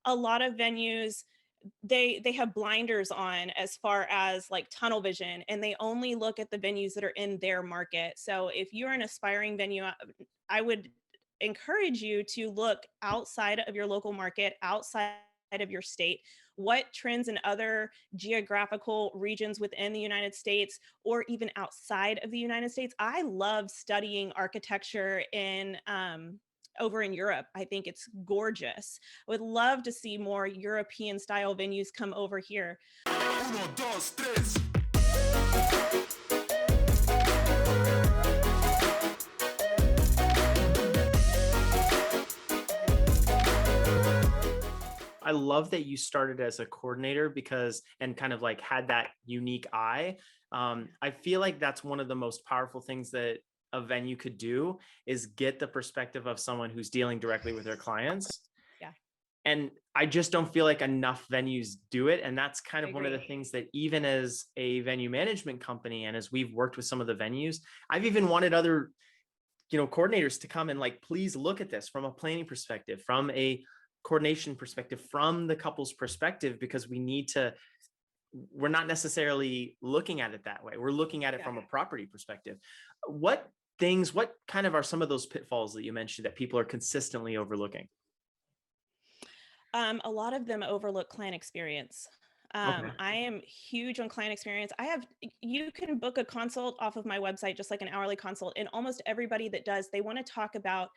a lot of venues, they have blinders on as far as like tunnel vision, and they only look at the venues that are in their market. So if you're an aspiring venue, I would encourage you to look outside of your local market, outside of your state. What trends in other geographical regions within the United States or even outside of the United States? I love studying architecture in over in Europe. I think it's gorgeous. I would love to see more European style venues come over here. Uno, dos, tres. I love that you started as a coordinator because, and kind of like had that unique eye. I feel like that's one of the most powerful things that a venue could do is get the perspective of someone who's dealing directly with their clients. Yeah, And I just don't feel like enough venues do it. And that's kind I of one of the agree. things that even as a venue management company, and as we've worked with some of the venues, I've even wanted other, coordinators to come and like, please look at this from a planning perspective, from a coordination perspective, from the couple's perspective, because we're not necessarily looking at it that way. We're looking at it Yeah. from a property perspective. What kind of are some of those pitfalls that you mentioned that people are consistently overlooking? A lot of them overlook client experience. Okay. I am huge on client experience. You can book a consult off of my website, just like an hourly consult. And almost everybody that does, they want to talk about,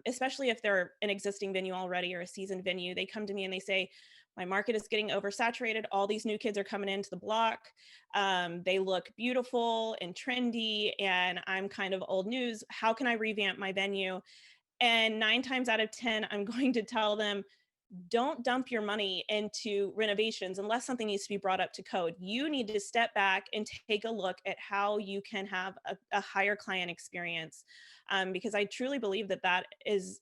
especially if they're an existing venue already or a seasoned venue, they come to me and they say, my market is getting oversaturated. All these new kids are coming into the block. They look beautiful and trendy, and I'm kind of old news. How can I revamp my venue? And 9 times out of 10, I'm going to tell them, don't dump your money into renovations unless something needs to be brought up to code. You need to step back and take a look at how you can have a higher client experience, because I truly believe that that is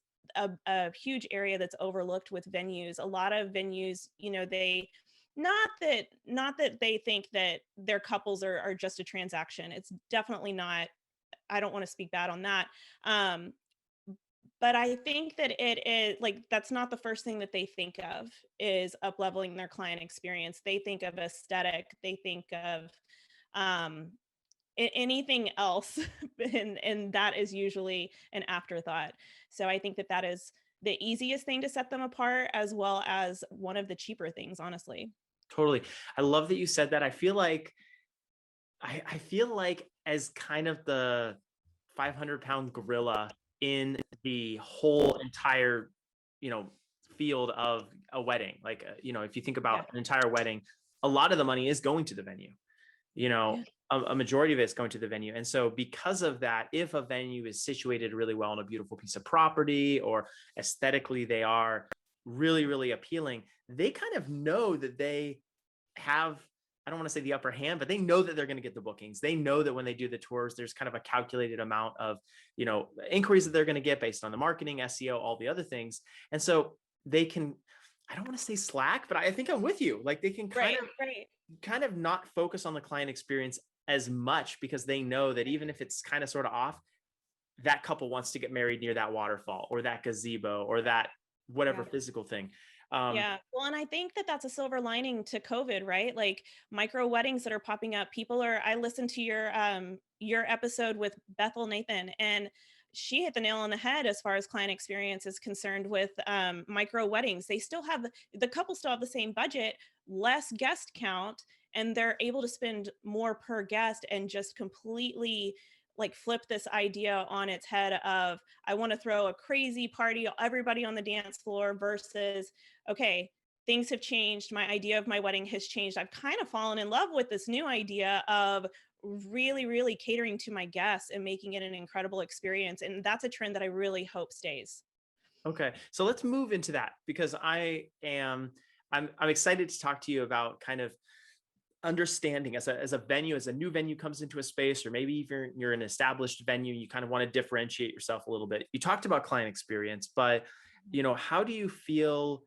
a huge area that's overlooked with venues. A lot of venues, they not that they think that their couples are just a transaction. It's definitely not. I don't want to speak bad on that. Um, but I think that it is like that's not the first thing that they think of is up leveling their client experience. They think of aesthetic, they think of um anything else, and that is usually an afterthought. So I think that that is the easiest thing to set them apart, as well as one of the cheaper things, honestly. Totally. I love that you said that. I feel like as kind of the 500-pound gorilla in the whole entire, you know, field of a wedding, like, if you think Yeah. about an entire wedding, a lot of the money is going to the venue, you know, Yeah. a majority of it is going to the venue. And so because of that, if a venue is situated really well on a beautiful piece of property, or aesthetically they are really, really appealing, they kind of know that they have, I don't want to say the upper hand, but they know that they're going to get the bookings. They know that when they do the tours, there's kind of a calculated amount of, inquiries that they're going to get based on the marketing, SEO, all the other things. And so they can, I don't want to say slack, but I think I'm with you. Like they can kind Right, of right. not focus on the client experience as much, because they know that even if it's kind of sort of off, that couple wants to get married near that waterfall or that gazebo or that whatever Yeah. physical thing. Um, Yeah. Well, and I think that that's a silver lining to COVID, right? Like micro weddings that are popping up. I listened to your episode with Bethel Nathan, and she hit the nail on the head as far as client experience is concerned with micro weddings. They still have the couple still have the same budget, less guest count, and they're able to spend more per guest and just completely like flip this idea on its head of I want to throw a crazy party, everybody on the dance floor versus okay, things have changed. My idea of my wedding has changed. I've kind of fallen in love with this new idea of really, really catering to my guests and making it an incredible experience. And that's a trend that I really hope stays. Okay, so let's move into that because I'm excited to talk to you about kind of understanding as a venue, as a new venue comes into a space, or maybe even you're an established venue, you kind of want to differentiate yourself a little bit. You talked about client experience, but how do you feel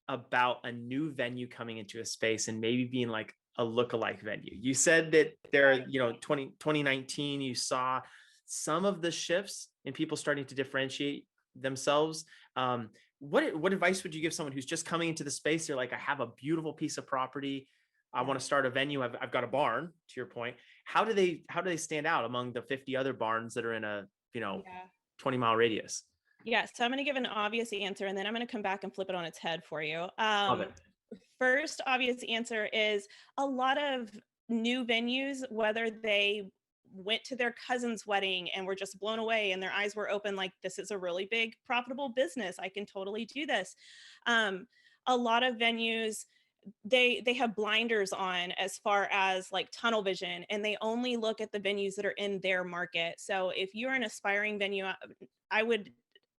about a new venue coming into a space and maybe being like a lookalike venue? You said that there, 2019, you saw some of the shifts in people starting to differentiate themselves. What advice would you give someone who's just coming into the space? They're like, I have a beautiful piece of property. I want to start a venue. I've got a barn, to your point. How do they stand out among the 50 other barns that are in a, 20-mile radius? Yeah, so I'm going to give an obvious answer, and then I'm going to come back and flip it on its head for you. Love it. First obvious answer is a lot of new venues, whether they went to their cousin's wedding and were just blown away and their eyes were open, like, this is a really big, profitable business. I can totally do this. A lot of venues, they have blinders on as far as like tunnel vision, and they only look at the venues that are in their market. So if you're an aspiring venue, I would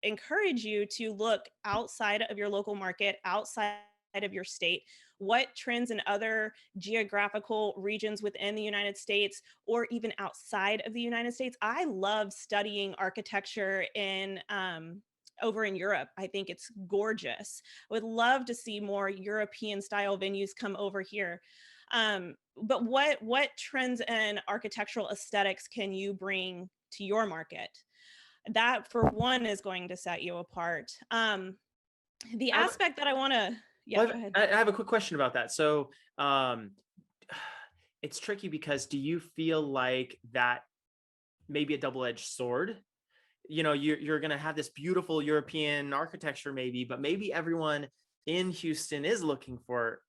encourage you to look outside of your local market, outside of your state. What trends in other geographical regions within the United States or even outside of the United States? I love studying architecture in over in Europe. I think it's gorgeous. I would love to see more European style venues come over here. But what trends and architectural aesthetics can you bring to your market? That, for one, is going to set you apart. The aspect that I want to, go ahead. I have a quick question about that. So it's tricky because do you feel like that may be a double-edged sword? You're going to have this beautiful European architecture maybe, but maybe everyone in Houston is looking for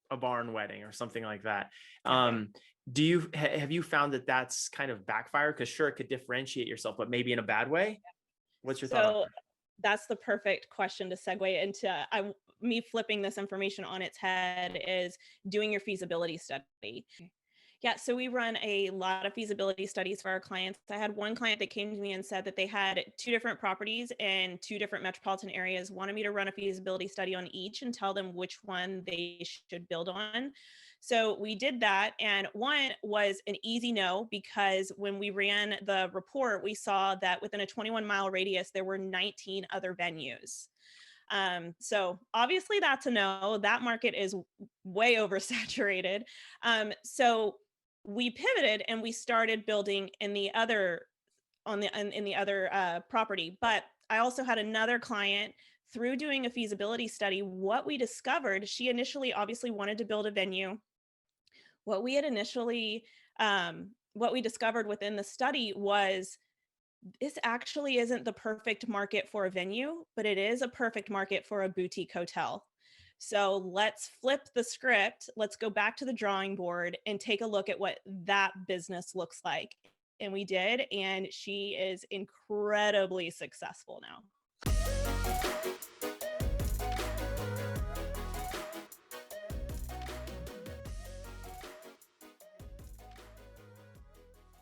a barn wedding or something like that. Have you found that that's kind of backfire? Because sure, it could differentiate yourself, but maybe in a bad way. What's your thought on that? That's the perfect question to segue into. Me flipping this information on its head is doing your feasibility study. Yeah, so we run a lot of feasibility studies for our clients. I had one client that came to me and said that they had 2 different properties in 2 different metropolitan areas, wanted me to run a feasibility study on each and tell them which one they should build on. So we did that, and one was an easy no, because when we ran the report, we saw that within a 21-mile radius, there were 19 other venues. So obviously that's a no. That market is way oversaturated. So we pivoted and we started building in the other property. But I also had another client, through doing a feasibility study, what we discovered, she initially obviously wanted to build a venue. What we discovered within the study was, this actually isn't the perfect market for a venue, but it is a perfect market for a boutique hotel. So let's flip the script. Let's go back to the drawing board and take a look at what that business looks like. And we did, and she is incredibly successful now.